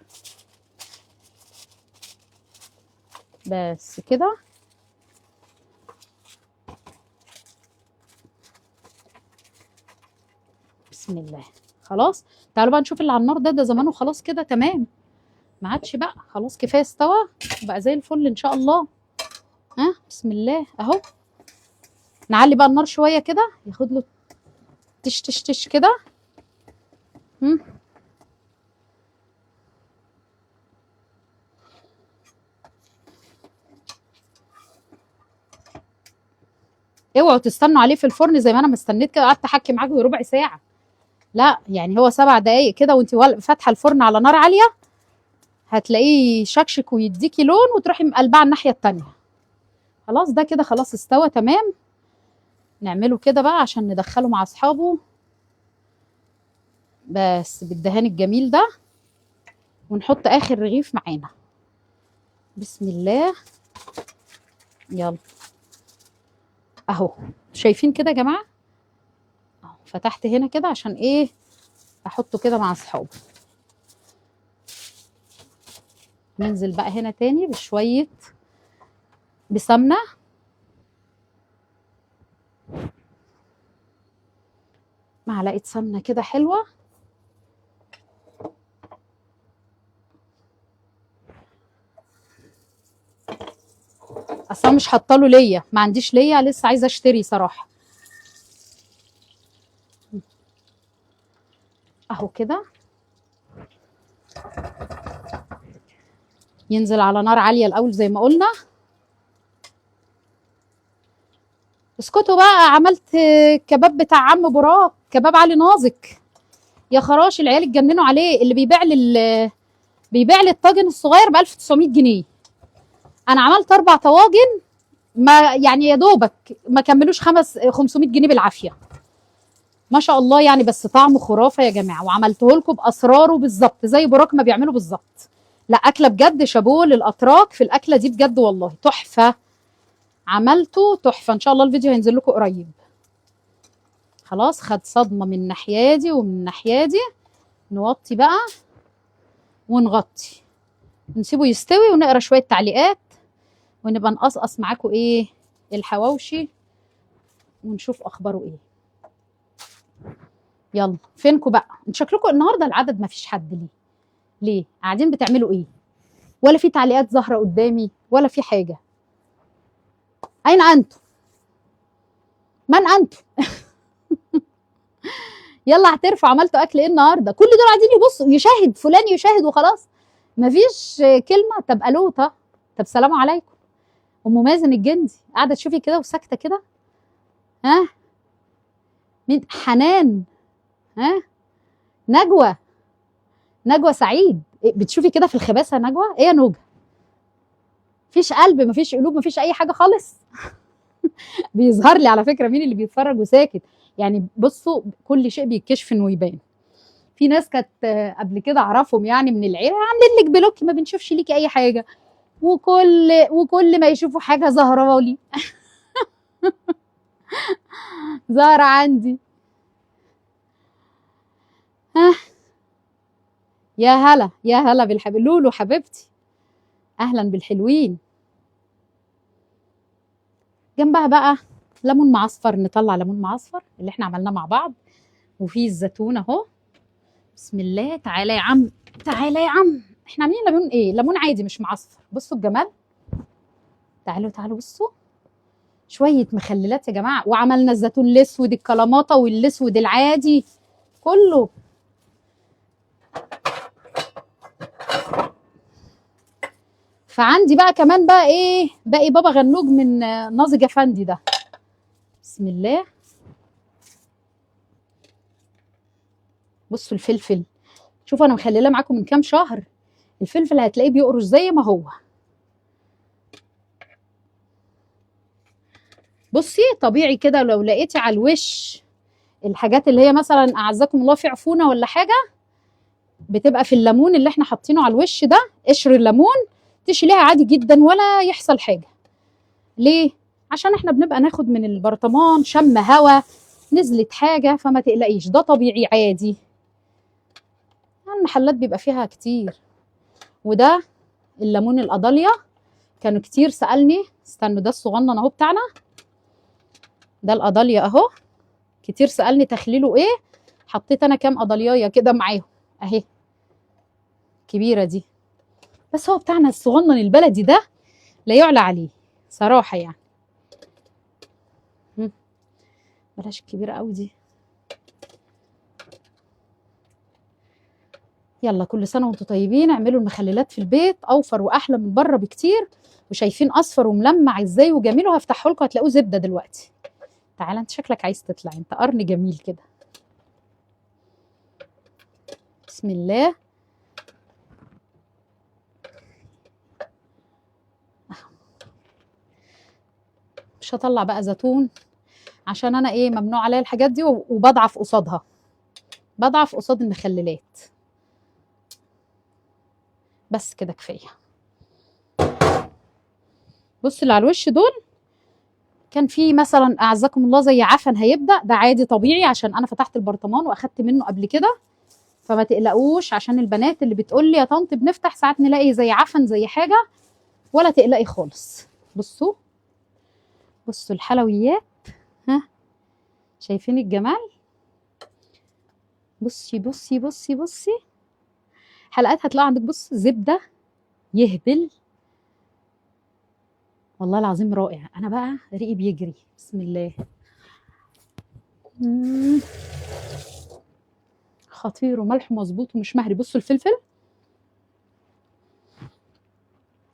Speaker 1: بس كده. بسم الله. خلاص تعالوا بقى نشوف اللي على النار ده زمانه خلاص كده تمام، ما عادش بقى، خلاص كفايه استوى بقى زي الفل ان شاء الله. ها بسم الله اهو. نعلي بقى النار شويه كده، ياخد له تش تش تش كده. اوعوا تستنوا عليه في الفرن زي ما انا مستنيت كده، قعدت احكي معاكم ربع ساعه. لا يعني هو 7 دقايق كده وانت فاتحه الفرن على نار عاليه، هتلاقيه شكشك ويديكي لون، وتروحي مقلباه على الناحيه التانيه. خلاص ده كده خلاص استوى تمام. نعمله كده بقى عشان ندخله مع اصحابه بس بالدهان الجميل ده، ونحط اخر رغيف معانا. بسم الله. يلا اهو، شايفين كده يا جماعه اهو، فتحت هنا كده عشان ايه، احطه كده مع اصحابه. ننزل بقى هنا تاني بشويه بسمنه، معلقه سمنه كده حلوه. اصلا مش حاطه له ليا، ما عنديش ليا لسه، عايزه اشتري صراحه. اهو كده ينزل على نار عاليه الاول زي ما قلنا. اسكتوا بقى، عملت كباب بتاع عم براك، كباب علي نازك. يا خراش العيال اتجننوا عليه، اللي بيبيع لي الطاجن الصغير ب 1900 جنيه. انا عملت 4 طواجن، ما يعني يا دوبك ما كملوش 500 جنيه بالعافيه. ما شاء الله يعني، بس طعمه خرافه يا جماعه، وعملته لكم باسراره بالظبط زي براك ما بيعملوا بالظبط. لا اكله بجد، شابوه للاتراك في الاكله دي بجد والله تحفه. عملته تحفه، ان شاء الله الفيديو هينزل لكم قريب. خلاص خد صدمه من الناحيه دي ومن الناحيه دي. نوطي بقى ونغطي، نسيبه يستوي ونقرا شويه تعليقات، ونبقى نقصقص معاكم ايه الحواوشي ونشوف اخباره ايه. يلا فينكم بقى، انتوا شكلكم النهارده العدد ما فيش حد. ليه قاعدين بتعملوا ايه؟ ولا في تعليقات ظاهره قدامي ولا في حاجه. اين انتم؟ من انتم؟ يلا اعترفوا عملتوا اكل ايه النهارده. كل دول قاعدين يبصوا، يشاهد فلان يشاهد وخلاص، مفيش كلمه. طب الو، طب سلام عليكم. ام مازن الجندي قاعده تشوفي كده وساكته كده. ها مين؟ حنان. ها نجوى سعيد. بتشوفي كده في الخباثه نجوى ايه يا نوجه؟ مفيش قلب، مفيش قلوب، مفيش اي حاجه خالص. بيظهر لي على فكره مين اللي بيتفرج وساكت. يعني بصوا كل شيء بيتكشف ويبان. في ناس كانت قبل كده اعرفهم يعني من العيله عاملين لك بلوك، ما بنشوفش ليكي اي حاجه، وكل ما يشوفوا حاجه ظاهره لي. ظاهره عندي. ها يا هلا يا هلا بالحبيب لولو حبيبتي، اهلا بالحلوين. جنبها بقى ليمون معصفر، نطلع ليمون معصفر اللي احنا عملناه مع بعض، وفي الزيتون اهو. بسم الله. تعالى يا عم، تعالى يا عم، احنا عاملين ليمون ايه، ليمون عادي مش معصفر. بصوا الجمال. تعالوا بصوا، شويه مخللات يا جماعه، وعملنا الزيتون الاسود الكلاماطه والاسود العادي كله. فعندي بقى كمان بقى ايه، باقي بابا غنوج من ناظج افندي ده. بسم الله. بصوا الفلفل، شوفوا انا مخلله معاكم من كام شهر، الفلفل هتلاقيه بيقرش زي ما هو. بصي طبيعي كده، لو لقيتي على الوش الحاجات اللي هي مثلا اعزكم الله في عفونه ولا حاجه، بتبقى في الليمون اللي احنا حاطينه على الوش ده، قشر الليمون تشيليها عادي جدا ولا يحصل حاجه. ليه؟ عشان احنا بنبقى ناخد من البرطمان شم هوا، نزلت حاجه، فما تقلقيش ده طبيعي عادي. المحلات بيبقى فيها كتير. وده الليمون القضاليا، كانوا كتير سألني. استنوا، ده الصغنن اهو بتاعنا، ده القضاليا اهو. كتير سألني تخليله ايه، حطيت انا كام قضاليايه كده معاهم اهي، كبيره دي. بس هو بتاعنا الصغنن البلدي ده لا يعلى عليه صراحه يعني. بلاش الكبيره قوي دي. يلا، كل سنه وانتم طيبين. اعملوا المخللات في البيت، اوفر واحلى من بره بكتير. وشايفين اصفر وملمع ازاي وجميل، وهفتحه لكم هتلاقوه زبده دلوقتي. تعالى انت، شكلك عايز تطلع، انت قرن جميل كده. بسم الله. مش هطلع بقى زيتون، عشان انا ايه، ممنوع عليا الحاجات دي، وبضعف قصادها، بضعف قصاد المخللات. بس كده كفايه. بص اللي على الوش دول، كان في مثلا اعزكم الله زي عفن هيبدا، ده عادي طبيعي، عشان انا فتحت البرطمان واخدت منه قبل كده. فما تقلقوش، عشان البنات اللي بتقول لي يا طنط بنفتح ساعات نلاقي زي عفن زي حاجه، ولا تقلقي خالص. بصوا، بصوا الحلويات، ها، شايفين الجمال؟ بصي بصي بصي بصي، حلقات هتطلع عندك، بص زبده يهبل، والله العظيم رائع. انا بقى ريقي بيجري، بسم الله. خطير، وملح مظبوط ومش مهري. بصوا الفلفل،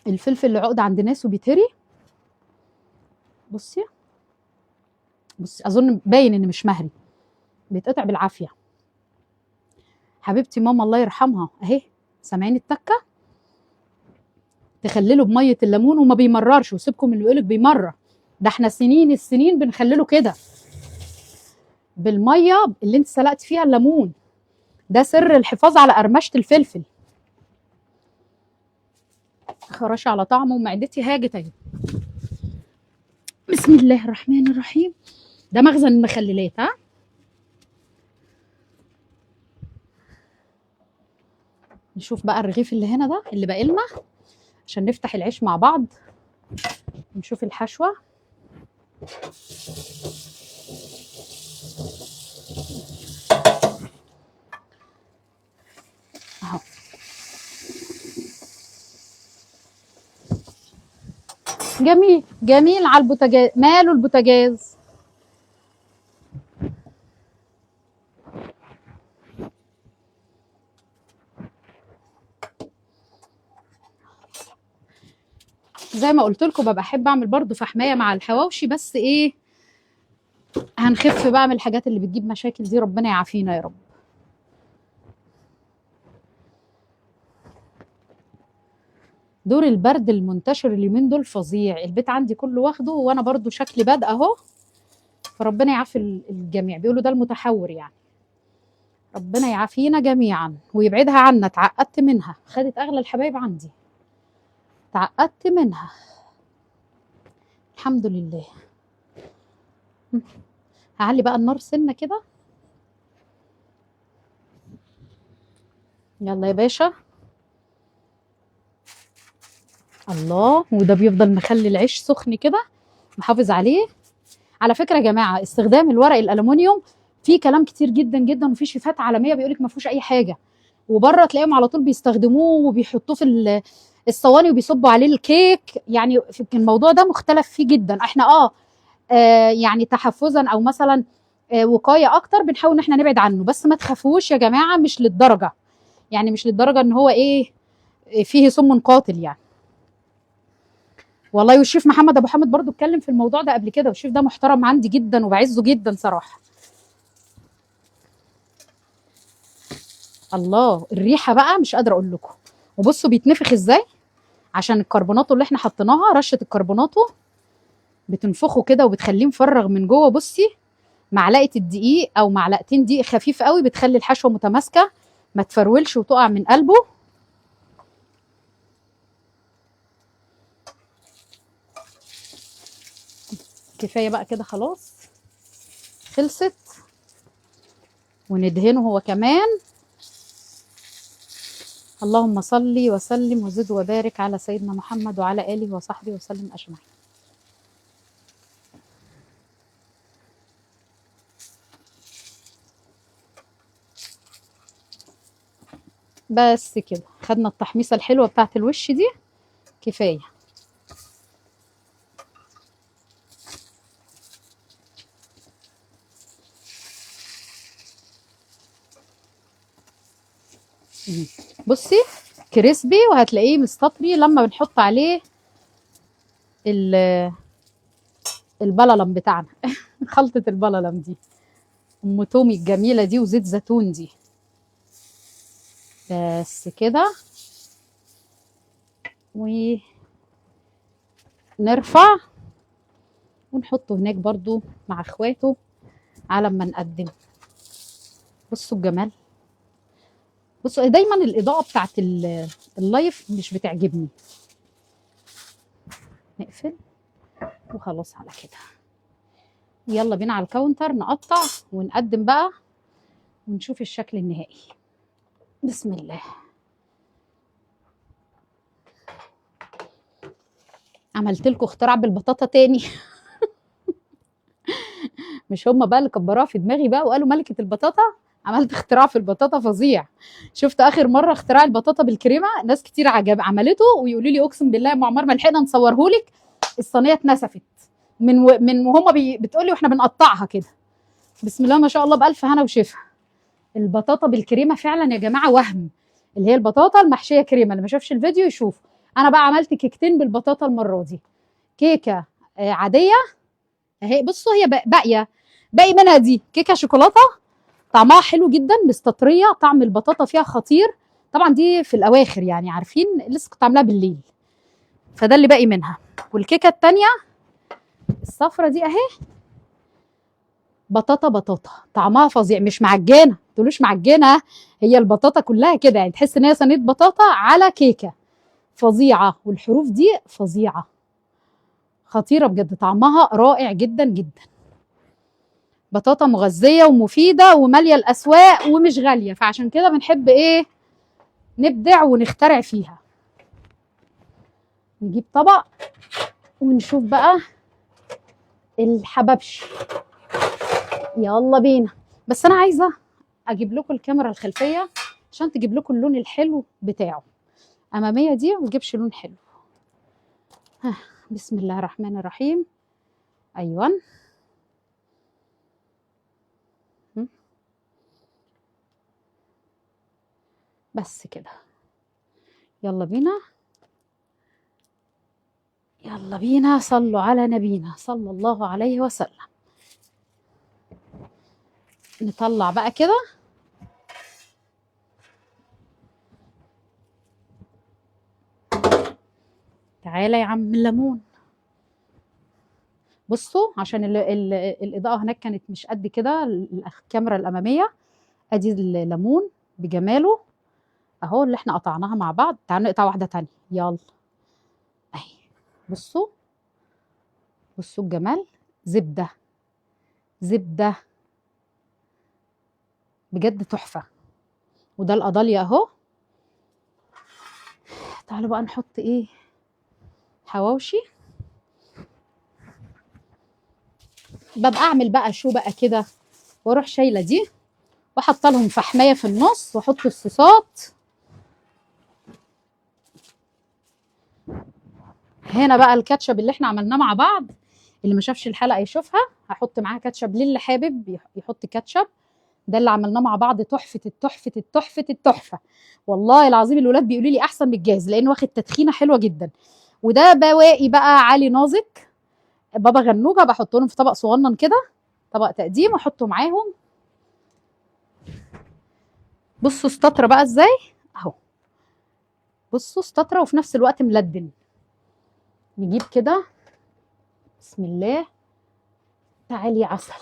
Speaker 1: الفلفل اللي عقد عند ناس وبيتهري. بصي بصي، اظن باين ان مش مهري، بيتقطع بالعافيه. حبيبتي ماما الله يرحمها اهي، سامعين التكه؟ تخلله بميه الليمون وما بيمررش، وسيبكم من اللي يقولك بيمرر، ده احنا سنين السنين بنخلله كده بالميه اللي انت سلقت فيها الليمون. ده سر الحفاظ على قرمشه الفلفل. خراشي على طعمه ومعدتي هاجت اهي. بسم الله الرحمن الرحيم. ده مخزن المخللات، ها. نشوف بقى الرغيف اللي هنا ده اللي باقي لنا، عشان نفتح العيش مع بعض. نشوف الحشوه. اهو، جميل جميل على البوتاجاز، ماله البوتاجاز. زي ما قلت لكم، ببقى احب اعمل برضو فحمايه مع الحواوشي، بس ايه، هنخف بقى من الحاجات اللي بتجيب مشاكل دي، ربنا يعافينا يا رب. دور البرد المنتشر اليومين دول فظيع، البيت عندي كله واخده، وانا برضو شكلي بادئه اهو. فربنا يعافي الجميع، بيقولوا ده المتحور يعني. ربنا يعافينا جميعا ويبعدها عنا. اتعقدت منها، خدت اغلى الحبايب عندي، اتعقدت منها. الحمد لله. هعلي بقى النار سنه كده. يلا يا باشا. الله، وده بيفضل مخلي العيش سخن كده، محافظ عليه. على فكره يا جماعه، استخدام الورق الالومنيوم فيه كلام كتير جدا جدا، وفي شيفات عالميه بيقولك ما فيهوش اي حاجه، وبره تلاقيهم على طول بيستخدموه وبيحطوه في الصواني وبيصبوا عليه الكيك. يعني الموضوع ده مختلف فيه جدا. احنا يعني تحفظا او مثلا وقايه اكتر، بنحاول ان احنا نبعد عنه. بس ما تخافوش يا جماعه، مش للدرجه، يعني مش للدرجه ان هو ايه، فيه سم قاتل يعني. والله والشيف محمد ابو حامد برضو اتكلم في الموضوع ده قبل كده، والشيف ده محترم عندي جدا وبعزه جدا صراحه. الله، الريحه بقى مش قادره اقول لكم. وبصوا بيتنفخ ازاي، عشان الكربوناتو اللي احنا حطيناها، رشه الكربوناتو بتنفخه كده وبتخليه مفرغ من جوه. بصي، معلقه الدقيق او معلقتين دقيق خفيف قوي بتخلي الحشوه متماسكه، ما تفرولش وتقع من قلبه. كفايه بقى كده خلاص، خلصت. وندهنه هو كمان. اللهم صل وسلم وزد وبارك على سيدنا محمد وعلى اله وصحبه وسلم اجمعين. بس كده خدنا التحميصه الحلوه بتاعت الوش دي، كفايه. بصي كريسبي، وهتلاقيه مستطري لما بنحط عليه البللم بتاعنا خلطة البللم دي، ام تومي الجميلة دي، وزيت زيتون دي. بس كده، ونرفع ونحطه هناك برضو مع اخواته على ما نقدم. بصوا الجمال، بصوا دايما الاضاءة بتاعت اللايف مش بتعجبني. نقفل وخلاص على كده. يلا بينا على الكاونتر نقطع ونقدم بقى ونشوف الشكل النهائي. بسم الله. عملت لكم اختراع بالبطاطا تاني مش هم بقى اللي كبروها في دماغي بقى وقالوا ملكة البطاطا؟ عملت اختراع في البطاطا فظيع. شفت اخر مره اختراع البطاطا بالكريمه، ناس كتير عملته ويقولوا لي اقسم بالله يا ام عمار ما لحقنا نصوره لك، الصينيه اتنسفت من وهم بتقولي واحنا بنقطعها كده. بسم الله ما شاء الله، بالف هنا وشفا. البطاطا بالكريمه فعلا يا جماعه وهم، اللي هي البطاطا المحشيه كريمه. اللي ما شافش الفيديو يشوف. انا بقى عملت كيكتين بالبطاطا المره دي. كيكه عاديه اهي، بصوا هي باقي منها دي كيكه شوكولاته، طعمها حلو جدا، مستطريه، طعم البطاطا فيها خطير. طبعا دي في الاواخر يعني، عارفين لسه كنت عاملاها بالليل، فده اللي باقي منها. والكيكه التانيه الصفرة دي اهي، بطاطا طعمها فظيع، مش معجنه، ما تقولوش معجنه، هي البطاطا كلها كده يعني، تحس ان هي صينيه بطاطا على كيكه فظيعه. والحروف دي فظيعه خطيره بجد، طعمها رائع جدا جدا. بطاطا مغذيه ومفيده وماليه الاسواق ومش غاليه، فعشان كده بنحب ايه، نبدع ونخترع فيها. نجيب طبق ونشوف بقى الحبابش. يلا بينا. بس انا عايزه اجيب لكم الكاميرا الخلفيه عشان تجيب لكم اللون الحلو بتاعه. اماميه دي ما تجيبش لون حلو. بسم الله الرحمن الرحيم. ايوه. بس كده. يلا بينا، يلا بينا، صلوا على نبينا صلى الله عليه وسلم. نطلع بقى كده. تعالى يا عم الليمون. بصوا عشان الاضاءه هناك كانت مش قد كده، الكاميرا الاماميه. ادي الليمون بجماله اهو، اللي احنا قطعناها مع بعض. تعالوا نقطع واحده تانية، يلا اهي. بصوا بصوا الجمال، زبده زبده بجد تحفه. وده القضاليا اهو. تعالوا بقى نحط ايه، حواوشي. ببقى اعمل بقى شو بقى كده، واروح شايله دي واحط لهم فحمايه في النص، واحط الصوصات. هنا بقى الكاتشب اللي احنا عملناه مع بعض، اللي ما شافش الحلقه يشوفها. هحط معاها كاتشب للي حابب يحط كاتشب. ده اللي عملناه مع بعض، تحفه التحفه التحفه التحفه. والله العظيم الولاد بيقولوا لي احسن من الجاهز، لانه واخد تدخينه حلوه جدا. وده بواقي بقى علي نازك بابا غنوجه، بحط لهم في طبق صغنن كده، طبق تقديم، واحطه معاهم. بصوا استطرة بقى ازاي اهو. بصوا استطرة وفي نفس الوقت ملدن. نجيب كده، بسم الله. تعالي يا عسل.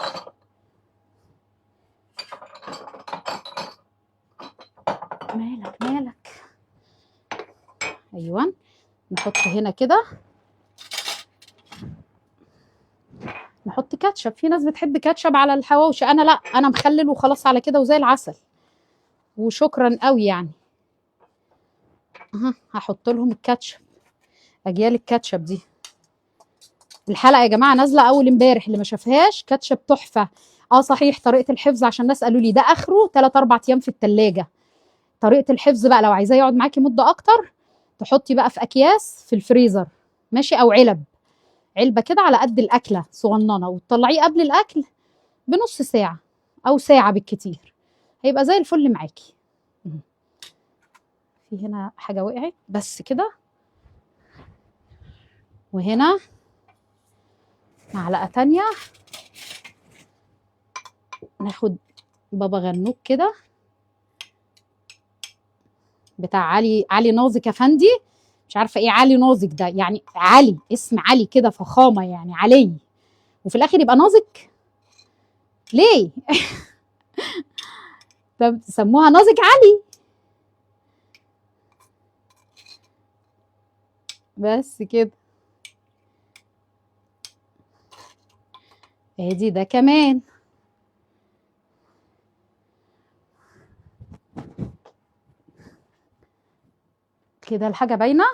Speaker 1: مالك مالك. ايوه. نحط هنا كده نحط كاتشب. في ناس بتحب كاتشب على الحواوشي، انا لا، انا مخلل وخلاص على كده وزي العسل وشكرا قوي يعني. هحط لهم الكاتشب، اجيال الكاتشب دي. الحلقه يا جماعه نازله اول امبارح، اللي ما شافهاش كاتشب تحفه. صحيح، طريقه الحفظ عشان الناس قالوا لي ده اخره 3 4 ايام في الثلاجه. طريقه الحفظ بقى لو عايزاه يقعد معاكي مده اكتر، تحطي بقى في اكياس في الفريزر، ماشي، او علب، علبه كده على قد الاكله صغننه، وتطلعيه قبل الاكل بنص ساعه او ساعه بالكتير، هيبقى زي الفل معاكي. في هنا حاجه وقعت بس كده. وهنا معلقه تانية، ناخد بابا غنوج كده بتاع علي ناظك يا فندي. مش عارفه ايه علي ناظك ده، يعني علي، اسم علي كده فخامه يعني علي، وفي الاخر يبقى ناظك ليه؟ طب سموها ناظك علي بس كده. ادي ده كمان. كده الحاجه باينه.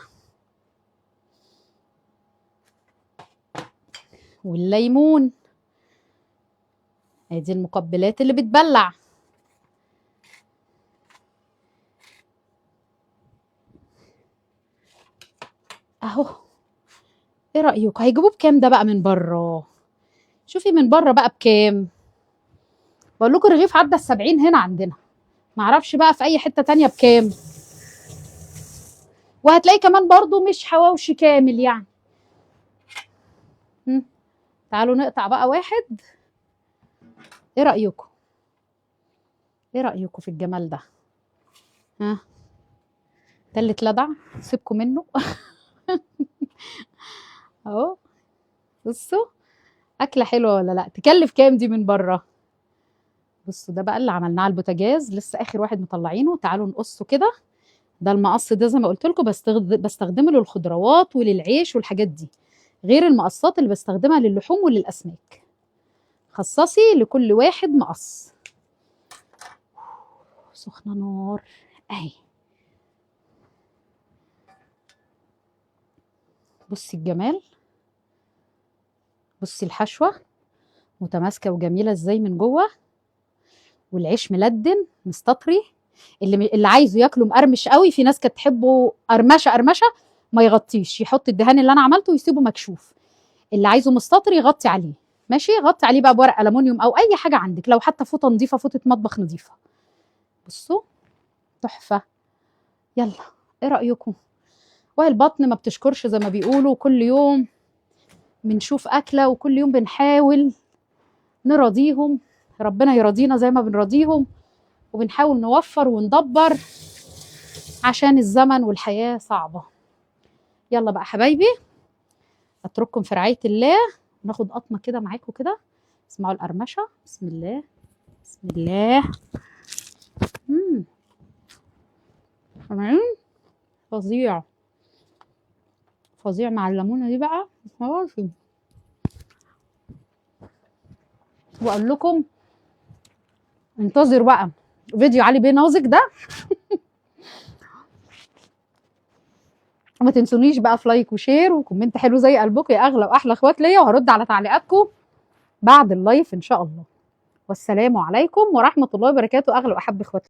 Speaker 1: والليمون، ادي المقبلات اللي بتبلع. اهو. ايه رايكم هيجيبوه بكام ده بقى من بره؟ شوفي من بره بقى بكام. بقول لكم الرغيف عدى ال70 هنا عندنا، معرفش بقى في اي حته تانية بكام. وهتلاقي كمان برضو مش حواوشي كامل يعني. تعالوا نقطع بقى واحد. ايه رأيكم؟ ايه رأيكم في الجمال ده؟ ها، ده اللي اتلدع سيبكم منه. اهو. بصوا، اكله حلوه ولا لا؟ تكلف كام دي من بره؟ بصوا ده بقى اللي عملناه على البوتاجاز، لسه اخر واحد مطلعينه. تعالوا نقصه كده. ده المقص ده زي ما قلت لكم بستخدمه للخضروات وللعيش والحاجات دي، غير المقصات اللي بستخدمها للحوم وللاسماك. خصصي لكل واحد مقص. سخنه نار اهي. بصي الجمال، بصي الحشوه متماسكه وجميله ازاي من جوه، والعيش ملدن مستطري. اللي عايزه ياكله مقرمش قوي، في ناس كانت تحبه قرمشه قرمشه، ما يغطيش، يحط الدهان اللي انا عملته ويسيبه مكشوف. اللي عايزه مستطري يغطي عليه، ماشي، غطي عليه بقى بورق الومنيوم او اي حاجه عندك، لو حتى فوطه نظيفه، فوطه مطبخ نظيفه. بصوا تحفه. يلا، ايه رايكم؟ وهي البطن ما بتشكرش زي ما بيقولوا، كل يوم بنشوف اكله وكل يوم بنحاول نراضيهم، ربنا يراضينا زي ما بنراضيهم، وبنحاول نوفر وندبر عشان الزمن والحياة صعبة. يلا بقى حبايبي، اترككم في رعاية الله. ناخد قطمة كده معاكم كده، اسمعوا القرمشة. بسم الله، بسم الله. تمام. فظيع، فظيع مع الليمونة دي بقى ماشي. واقول لكم انتظر بقى فيديو علي بيه ناظك ده. وما تنسونيش بقى في لايك وشير وكومنت حلو زي قلبكم يا اغلى واحلى اخوات ليا، وهرد على تعليقاتكم بعد اللايف ان شاء الله. والسلام عليكم ورحمة الله وبركاته، اغلى واحب اخواتي.